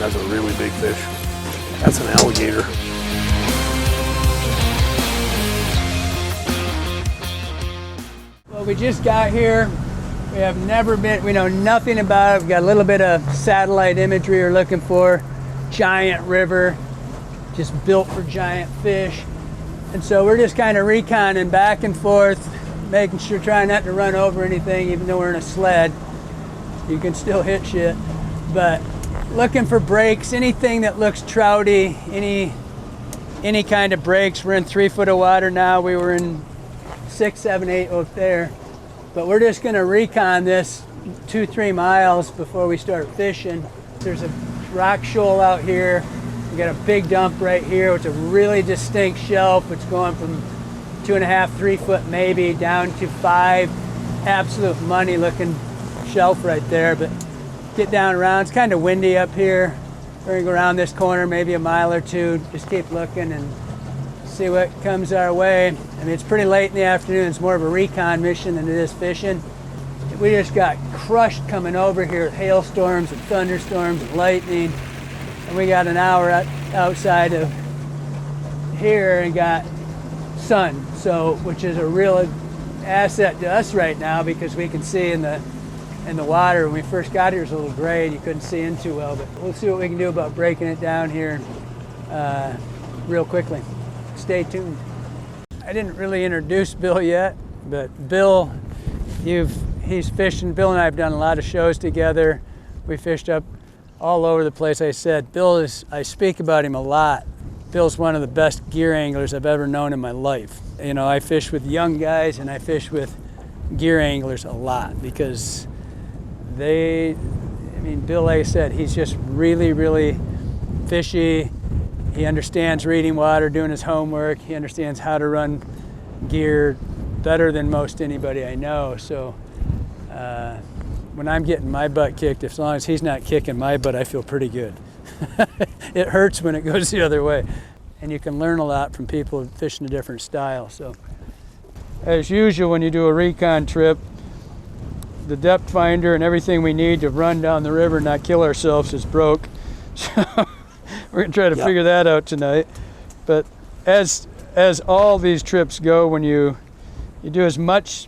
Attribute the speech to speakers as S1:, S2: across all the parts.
S1: That's a really big fish. That's an alligator.
S2: Well, we just got here. We have never been, we know nothing about it. We've got a little bit of satellite imagery we're looking for. Giant river, just built for giant fish. And so we're just kind of reconning back and forth, making sure, trying not to run over anything, even though we're in a sled. You can still hit shit. But looking for breaks, anything that looks trouty, any kind of breaks. We're in 3 foot of water now. We were in 6, 7, 8 out there. But we're just gonna recon this 2-3 miles before we start fishing. There's a rock shoal out here. We got a big dump right here. It's a really distinct shelf. It's going from 2.5, 3 foot maybe down to 5. Absolute money looking shelf right there. But get down around. It's kind of windy up here. We're gonna go around this corner, maybe a mile or two. Just keep looking and see what comes our way. I mean, it's pretty late in the afternoon. It's more of a recon mission than it is fishing. We just got crushed coming over here with hailstorms and thunderstorms and lightning. And we got an hour outside of here and got sun, so which is a real asset to us right now because we can see in the water. When we first got here, it was a little gray and you couldn't see in too well, but we'll see what we can do about breaking it down here real quickly. Stay tuned. I didn't really introduce Bill yet, but Bill, he's fishing. Bill and I have done a lot of shows together. We fished up all over the place. I said, I speak about him a lot. Bill's one of the best gear anglers I've ever known in my life. You know, I fish with young guys and I fish with gear anglers a lot because Bill, like I said, he's just really, really fishy. He understands reading water, doing his homework. He understands how to run gear better than most anybody I know. So when I'm getting my butt kicked, as long as he's not kicking my butt, I feel pretty good. It hurts when it goes the other way. And you can learn a lot from people fishing a different style. So as usual, when you do a recon trip, the depth finder and everything we need to run down the river and not kill ourselves is broke. So we're gonna try to figure that out tonight. But as all these trips go, when you do as much,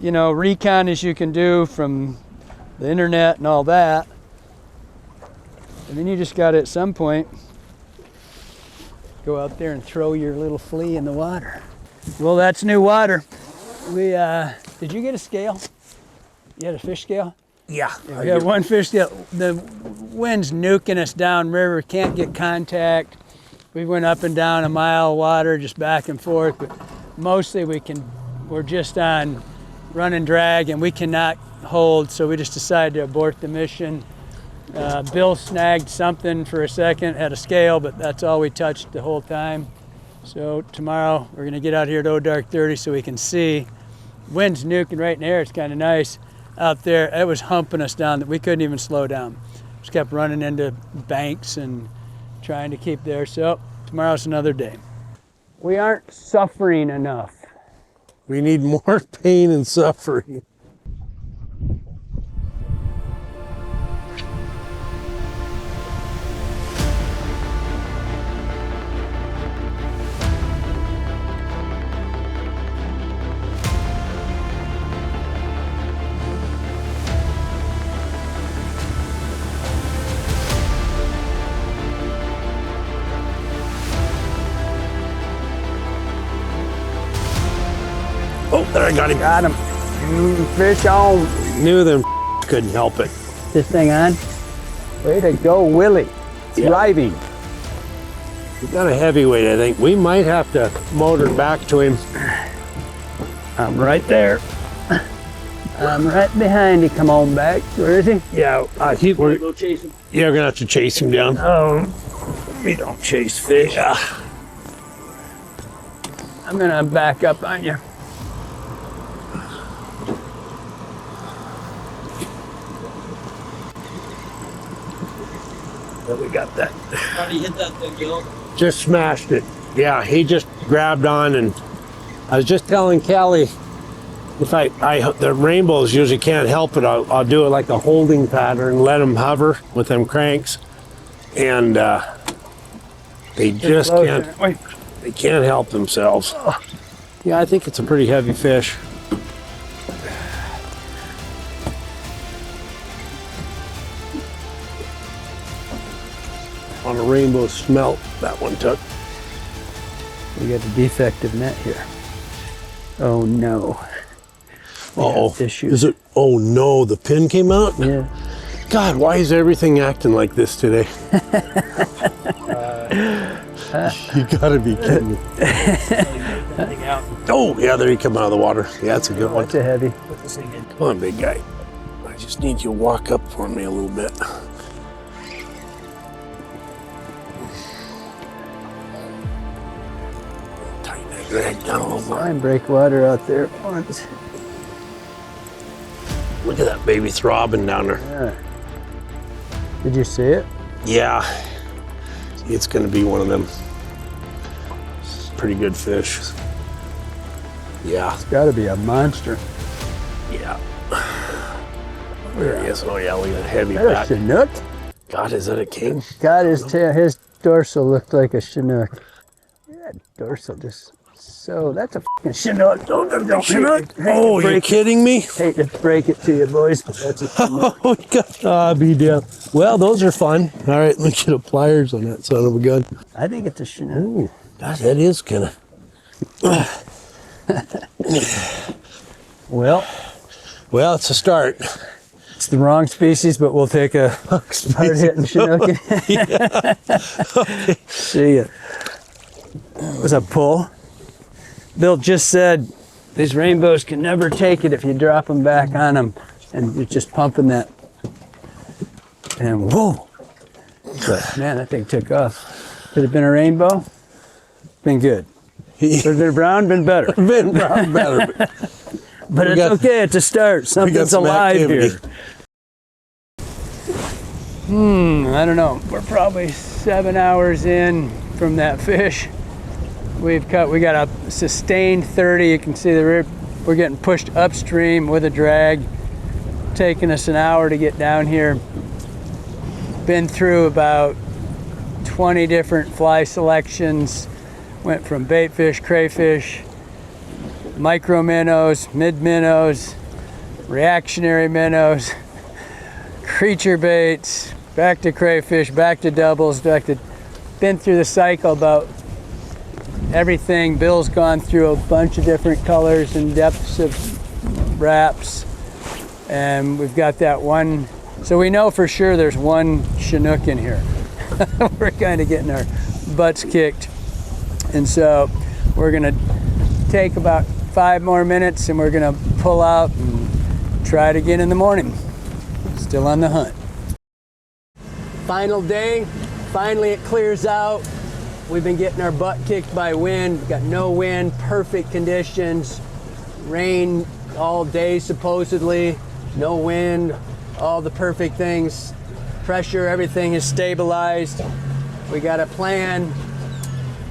S2: recon as you can do from the internet and all that, and then you just got to at some point go out there and throw your little flea in the water. Well, that's new water. Did you get a scale? You had a fish scale?
S1: Yeah.
S2: We got one fish scale. The wind's nuking us downriver, can't get contact. We went up and down a mile of water, just back and forth, but mostly we're just on run and drag and we cannot hold, so we just decided to abort the mission. Bill snagged something for a second, had a scale, but that's all we touched the whole time. So tomorrow we're gonna get out here at dark 30 so we can see. Wind's nuking right in the air, it's kind of nice. Out there, it was humping us down that we couldn't even slow down. Just kept running into banks and trying to keep there. So tomorrow's another day. We aren't suffering enough.
S1: We need more pain and suffering. Oh, there, I got him.
S2: Got him. Fish on.
S1: Knew them couldn't help it.
S2: This thing on. Way to go, Willie. Driving.
S1: We got a heavyweight, I think. We might have to motor back to him.
S2: I'm right there. I'm right behind you. Come on back. Where is he?
S1: Yeah, we're
S2: Go chase him.
S1: Yeah, we're gonna have to chase him down.
S2: Oh, we don't chase fish.
S1: Yeah.
S2: I'm gonna back up on you.
S1: We got that.
S3: How did you hit that thing, Gil?
S1: Just smashed it. Yeah, he just grabbed on, and I was just telling Callie, if the rainbows usually can't help it, I'll do it like a holding pattern, let them hover with them cranks. and they just
S2: Closer.
S1: can't.
S2: Wait.
S1: They can't help themselves. Yeah, I think it's a pretty heavy fish. On a rainbow smelt, that one took.
S2: We got the defective net here. Oh no.
S1: Uh-oh.
S2: Issues.
S1: Is it? Oh no, the pin came out?
S2: Yeah.
S1: God, why is everything acting like this today? You gotta be kidding me. Oh, yeah, there you come out of the water. Yeah, that's a good one.
S2: That's a heavy.
S1: Come on, big guy. I just need you to walk up for me a little bit. Tighten that drag down a little more.
S2: Line break water out there at once.
S1: Look at that baby throbbing down there.
S2: Yeah. Did you see it?
S1: Yeah, it's gonna be one of them. Pretty good fish. Yeah,
S2: It's got to be a monster.
S1: yeah. There he is. Oh yeah, look at that heavy
S2: Is that
S1: back.
S2: a Chinook?
S1: God, is that a king?
S2: God, his dorsal looked like a Chinook. That dorsal just so. That's a fucking Chinook. Chinook.
S1: Oh, you're kidding me?
S2: Hate to break it to you, boys, but that's a Chinook.
S1: Oh, God. Be down. Well, those are fun. All right, let me get a pliers on that son of a gun.
S2: I think it's a Chinook.
S1: Ooh, God, that is kind of.
S2: Well,
S1: Well, it's a start.
S2: it's the wrong species, but we'll take a hard hitting Chinook. See ya. Was a pull. Bill just said these rainbows can never take it if you drop them back on them, and you're just pumping that. And whoa! But man, that thing took off. Could have been a rainbow. Been good. Could have been brown. Been better.
S1: Been brown better.
S2: But
S1: We
S2: it's
S1: got-
S2: okay. It's a start. Something's
S1: some
S2: alive
S1: activity.
S2: here. I don't know. We're probably 7 hours in from that fish. We got a sustained 30. You can see we're getting pushed upstream with a drag. Taking us an hour to get down here. Been through about 20 different fly selections. Went from bait fish, crayfish, micro minnows, mid minnows, reactionary minnows, creature baits, back to crayfish, back to doubles, been through the cycle about everything. Bill's gone through a bunch of different colors and depths of wraps, and we've got that one. So we know for sure there's one Chinook in here. We're kind of getting our butts kicked. And so we're gonna take about 5 more minutes and we're gonna pull out and try it again in the morning. Still on the hunt. Final day, finally it clears out. We've been getting our butt kicked by wind. Got no wind, perfect conditions. Rain all day supposedly, no wind, all the perfect things. Pressure, everything is stabilized. We got a plan.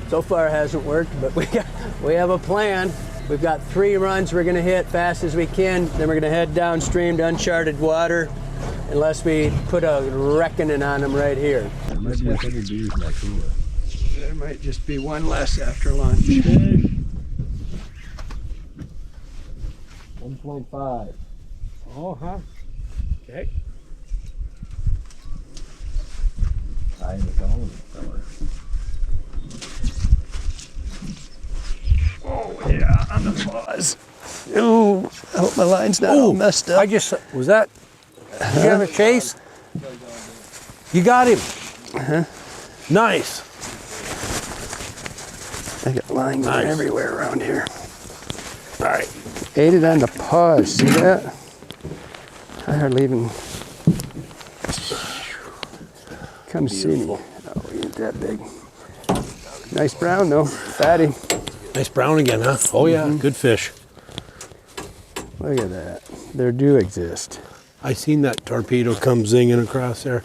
S2: So far it hasn't worked, but we have a plan. We've got 3 runs we're gonna hit fast as we can. Then we're gonna head downstream to uncharted water, unless we put a reckoning on them right here. There might just be one less after lunch.
S1: 1.5.
S2: Oh, huh? Okay.
S4: I ain't calling fella.
S2: Oh yeah, on the pause. Ooh, I hope my line's not all messed up.
S1: I just, was that, you got a chase? You got him. Nice.
S2: I got lines
S1: Nice.
S2: everywhere around here.
S1: All right.
S2: Ate it on the pause, see that? I hardly even come see me. Oh, he ain't that big. Nice brown though, fatty.
S1: Nice brown again, huh? Oh yeah, good fish.
S2: Look at that. There do exist.
S1: I seen that torpedo come zinging across there.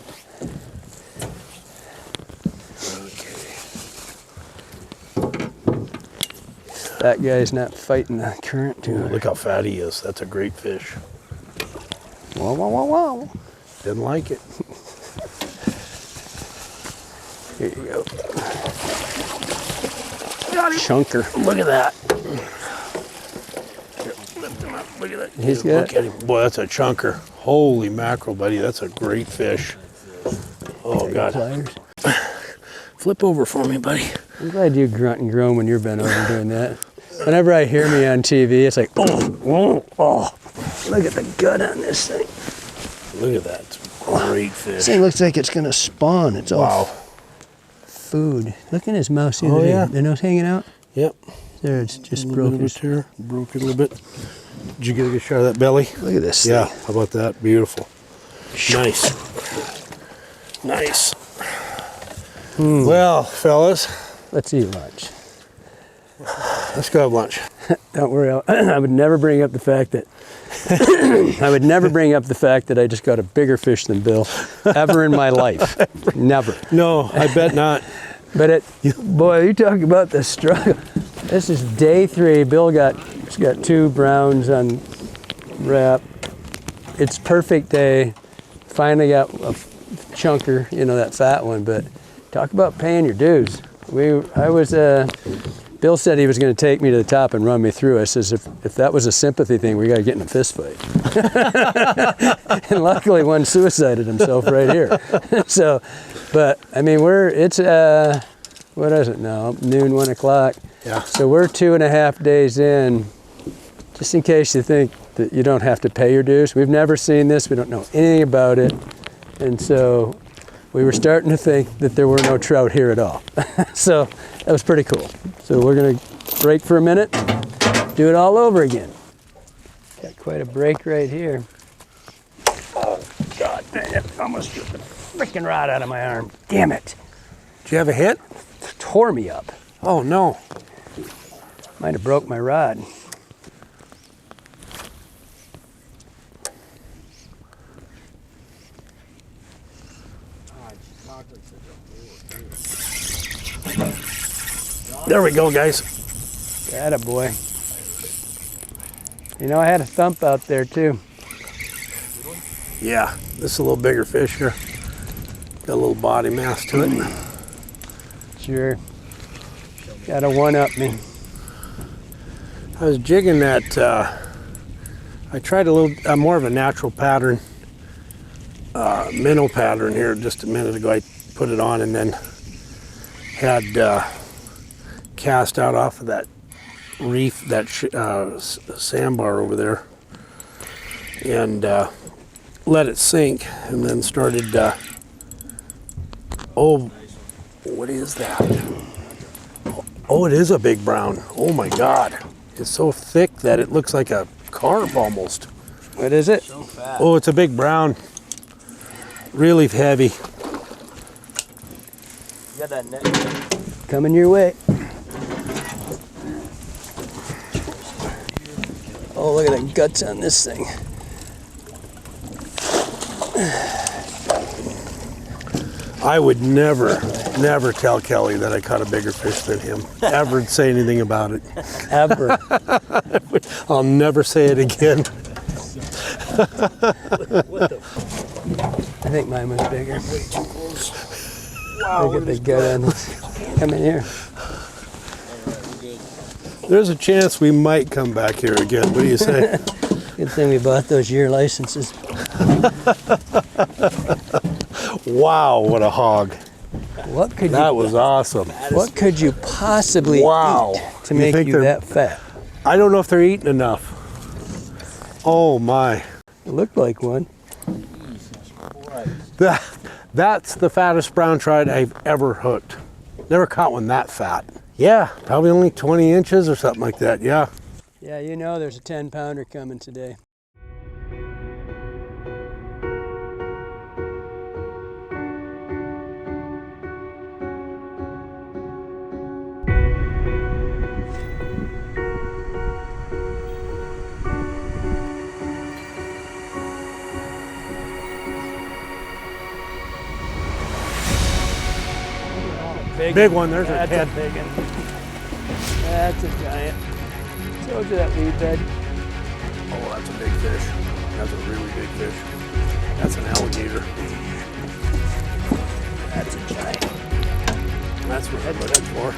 S2: That guy's not fighting the current too.
S1: Look how fat he is. That's a great fish.
S2: Wow, wow, wow, wow.
S1: Didn't like it.
S2: Here you go. Chunker.
S1: Look at that. Here, lift him up. Look at that.
S2: He's got
S1: Look at him. Boy, that's a chunker. Holy mackerel, buddy. That's a great fish. Oh, God.
S2: Pliers.
S1: Flip over for me, buddy.
S2: I'm glad you grunt and groan when you're bent over doing that. Whenever I hear me on TV, it's like, oh. Look at the gut on this thing.
S1: Look at that. It's a great
S2: This
S1: fish.
S2: thing looks like it's gonna spawn. It's all
S1: Wow.
S2: food. Look at his mouth. See
S1: Oh,
S2: the
S1: yeah.
S2: the nose hanging out?
S1: Yep.
S2: There, it's just
S1: A little bit
S2: broken.
S1: of a tear. Broke it a little bit. Did you get a good shot of that belly?
S2: Look at this
S1: Yeah.
S2: thing.
S1: How about that? Beautiful. Nice. Nice. Well, fellas,
S2: Let's eat lunch.
S1: let's go have lunch.
S2: Don't worry. I would never bring up the fact that I just got a bigger fish than Bill ever in my life. Never.
S1: No, I bet not.
S2: But boy, you talk about the struggle. This is day 3. Bill he's got 2 browns on wrap. It's perfect day. Finally got a chunker, that fat one. But talk about paying your dues. Bill said he was going to take me to the top and run me through. I says, if that was a sympathy thing, we got to get in a fist fight. And luckily one suicided himself right here. So, but I mean, it's what is it now? Noon, 1 o'clock.
S1: Yeah.
S2: So we're 2.5 days in, just in case you think that you don't have to pay your dues. We've never seen this. We don't know anything about it. And so we were starting to think that there were no trout here at all. So that was pretty cool. So we're gonna break for a minute, do it all over again. Got quite a break right here. Oh, God dang it. Almost took the freaking rod out of my arm. Damn it.
S1: Did you have a hit?
S2: Tore me up.
S1: Oh, no.
S2: Might have broke my rod.
S1: There we go, guys.
S2: Attaboy. I had a thump out there too.
S1: Yeah, this is a little bigger fish here. Got a little body mass to it.
S2: Sure. Got a one-up me.
S1: I was jigging that, I tried more of a natural pattern, minnow pattern here just a minute ago. I put it on and then had cast out off of that reef, that sandbar over there, and let it sink, and then started, oh, what is that? Oh, it is a big brown. Oh my God. It's so thick that it looks like a carp almost.
S2: What is it?
S3: So fat.
S1: Oh, it's a big brown. Really heavy.
S3: You got that net.
S2: Coming your way. Oh, look at the guts on this thing.
S1: I would never tell Kelly that I caught a bigger fish than him. Ever say anything about it.
S2: Ever.
S1: I'll never say it again.
S2: I think mine was bigger. Wow. Look at the gut on this. Come in here.
S1: There's a chance we might come back here again. What do you say?
S2: Good thing we bought those year licenses.
S1: Wow, what a hog.
S2: What could
S1: That was awesome.
S2: What could you possibly
S1: Wow.
S2: eat to
S1: You
S2: make
S1: think
S2: you
S1: they're-
S2: that fat?
S1: I don't know if they're eating enough. Oh my.
S2: It looked like one.
S1: That's the fattest brown trout I've ever hooked. Never caught one that fat. Yeah, probably only 20 inches or something like that, yeah.
S2: Yeah, there's a 10-pounder coming today.
S1: Big one, there's a
S2: That's
S1: head.
S2: a big one. That's a giant. Told you that weed bed.
S1: Oh, that's a big fish. That's a really big fish. That's an alligator.
S2: That's a giant.
S1: That's what we're looking for.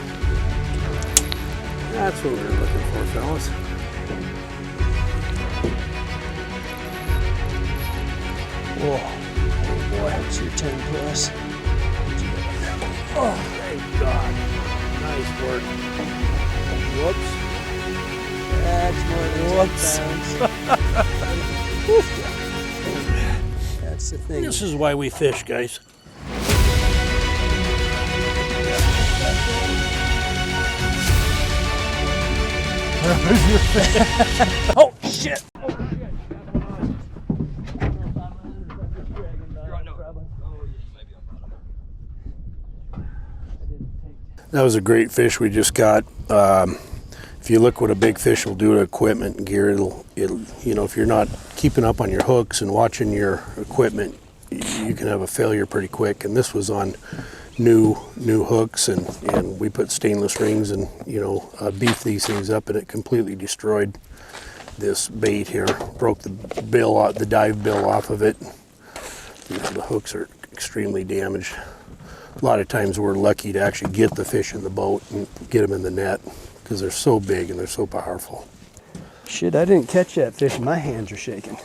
S1: That's what we're looking for, fellas.
S2: Whoa. Oh boy, it's your 10 plus.
S1: Oh, thank God. Nice work. Whoops.
S2: That's more than 10 pounds. That's the thing.
S1: This is why we fish, guys. Oh, shit. That was a great fish we just got. If you look what a big fish will do to equipment and gear, it'll, you know, if you're not keeping up on your hooks and watching your equipment, you can have a failure pretty quick. And this was on new hooks, and we put stainless rings and, you know, beefed these things up, and it completely destroyed this bait here. Broke the bill out, the dive bill off of it. You know, the hooks are extremely damaged. A lot of times we're lucky to actually get the fish in the boat and get them in the net because they're so big and they're so powerful.
S2: Shit, I didn't catch that fish. My hands are shaking.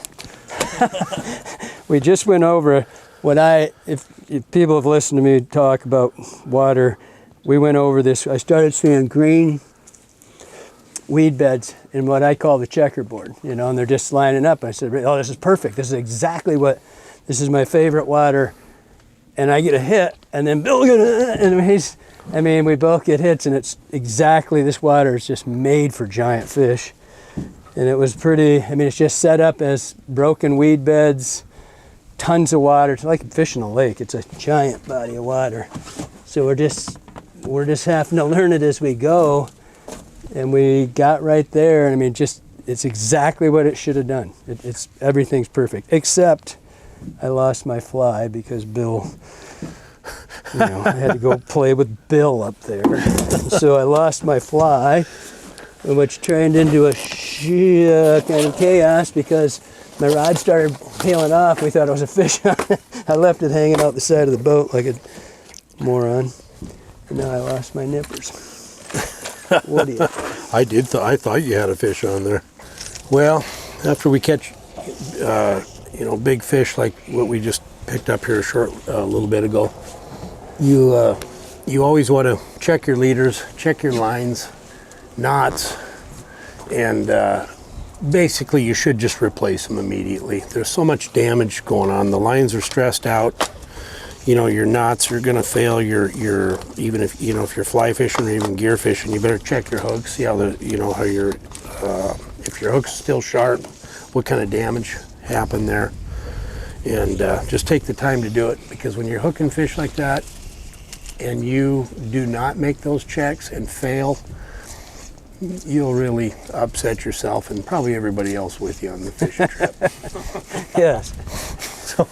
S2: We just went over what if people have listened to me talk about water, we went over this. I started seeing green weed beds in what I call the checkerboard, you know, and they're just lining up. I said, oh, this is perfect. This is exactly this is my favorite water. And I get a hit, and then Bill and we both get hits, and it's exactly, this water is just made for giant fish. And it was pretty, it's just set up as broken weed beds, tons of water. It's like fishing a lake. It's a giant body of water. So we're just having to learn it as we go. And we got right there, and it's exactly what it should have done. Everything's perfect, except I lost my fly because Bill, I had to go play with Bill up there. So I lost my fly, which turned into a kind of chaos because my rod started peeling off. We thought it was a fish on it. I left it hanging out the side of the boat like a moron. And now I lost my nippers. What do you think?
S1: I thought you had a fish on there. Well, after we catch big fish like what we just picked up here a little bit ago, you always want to check your leaders, check your lines, knots, and basically you should just replace them immediately. There's so much damage going on. The lines are stressed out. Your knots are going to fail. Even if if you're fly fishing or even gear fishing, you better check your hooks. See how if your hook's still sharp, what kind of damage happened there, and just take the time to do it, because when you're hooking fish like that and you do not make those checks and fail, you'll really upset yourself and probably everybody else with you on the fishing trip.
S2: Yes.
S1: So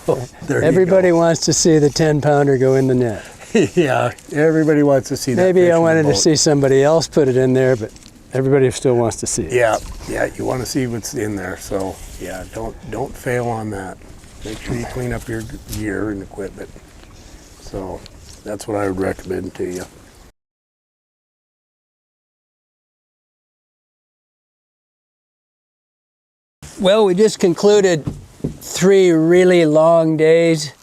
S1: there
S2: everybody
S1: you go.
S2: wants to see the 10-pounder go in the net.
S1: Yeah, everybody wants to see that.
S2: Maybe I wanted to see somebody else put it in there, but everybody still wants to see it.
S1: Yeah, you want to see what's in there. So yeah, don't fail on that. Make sure you clean up your gear and equipment. So that's what I would recommend to you.
S2: Well, we just concluded 3 really long days.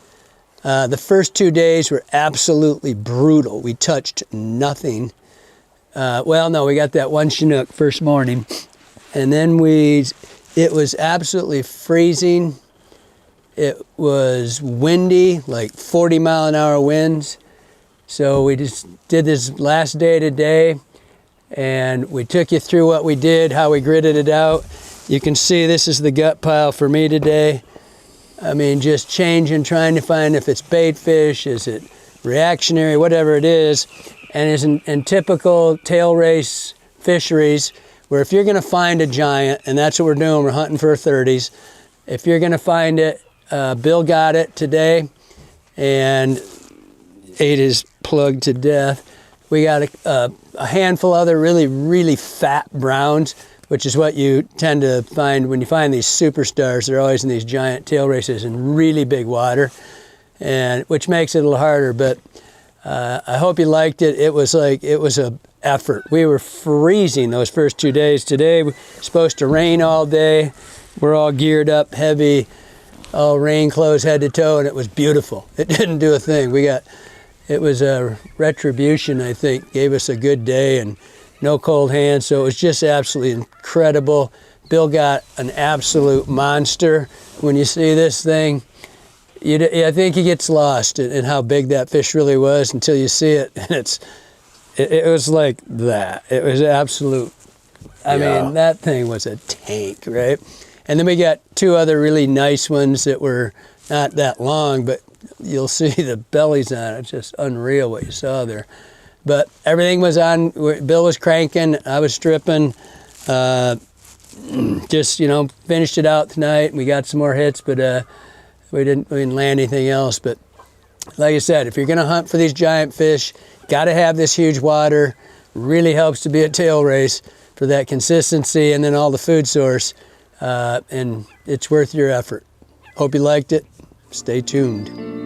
S2: The first 2 days were absolutely brutal. We touched nothing. We got that one Chinook first morning, and then it was absolutely freezing. It was windy, like 40-mile-an-hour winds. So we just did this last day today, and we took you through what we did, how we gridded it out. You can see this is the gut pile for me today. Just changing, trying to find if it's bait fish, is it reactionary, whatever it is. And is in typical tail race fisheries, where if you're gonna find a giant, and that's what we're doing, we're hunting for 30s. If you're gonna find it, Bill got it today and ate his plug to death. We got a handful of other really, really fat browns, which is what you tend to find when you find these superstars. They're always in these giant tail races in really big water, and which makes it a little harder. But I hope you liked it. It was a effort. We were freezing those first 2 days. Today was supposed to rain all day. We're all geared up, heavy, all rain clothes head to toe, and it was beautiful. It didn't do a thing. It was a retribution, I think, gave us a good day and no cold hands. So it was just absolutely incredible. Bill got an absolute monster. When you see this thing, I think he gets lost in how big that fish really was until you see it. And it was like that. It was absolute. I mean, that thing was a tank, right? And then we got 2 other really nice ones that were not that long, but you'll see the bellies on it. It's just unreal what you saw there. But everything was on. Bill was cranking. I was stripping. Just, finished it out tonight. We got some more hits, but we didn't land anything else. But like I said, if you're going to hunt for these giant fish, got to have this huge water. Really helps to be a tail race for that consistency and then all the food source. And it's worth your effort. Hope you liked it. Stay tuned.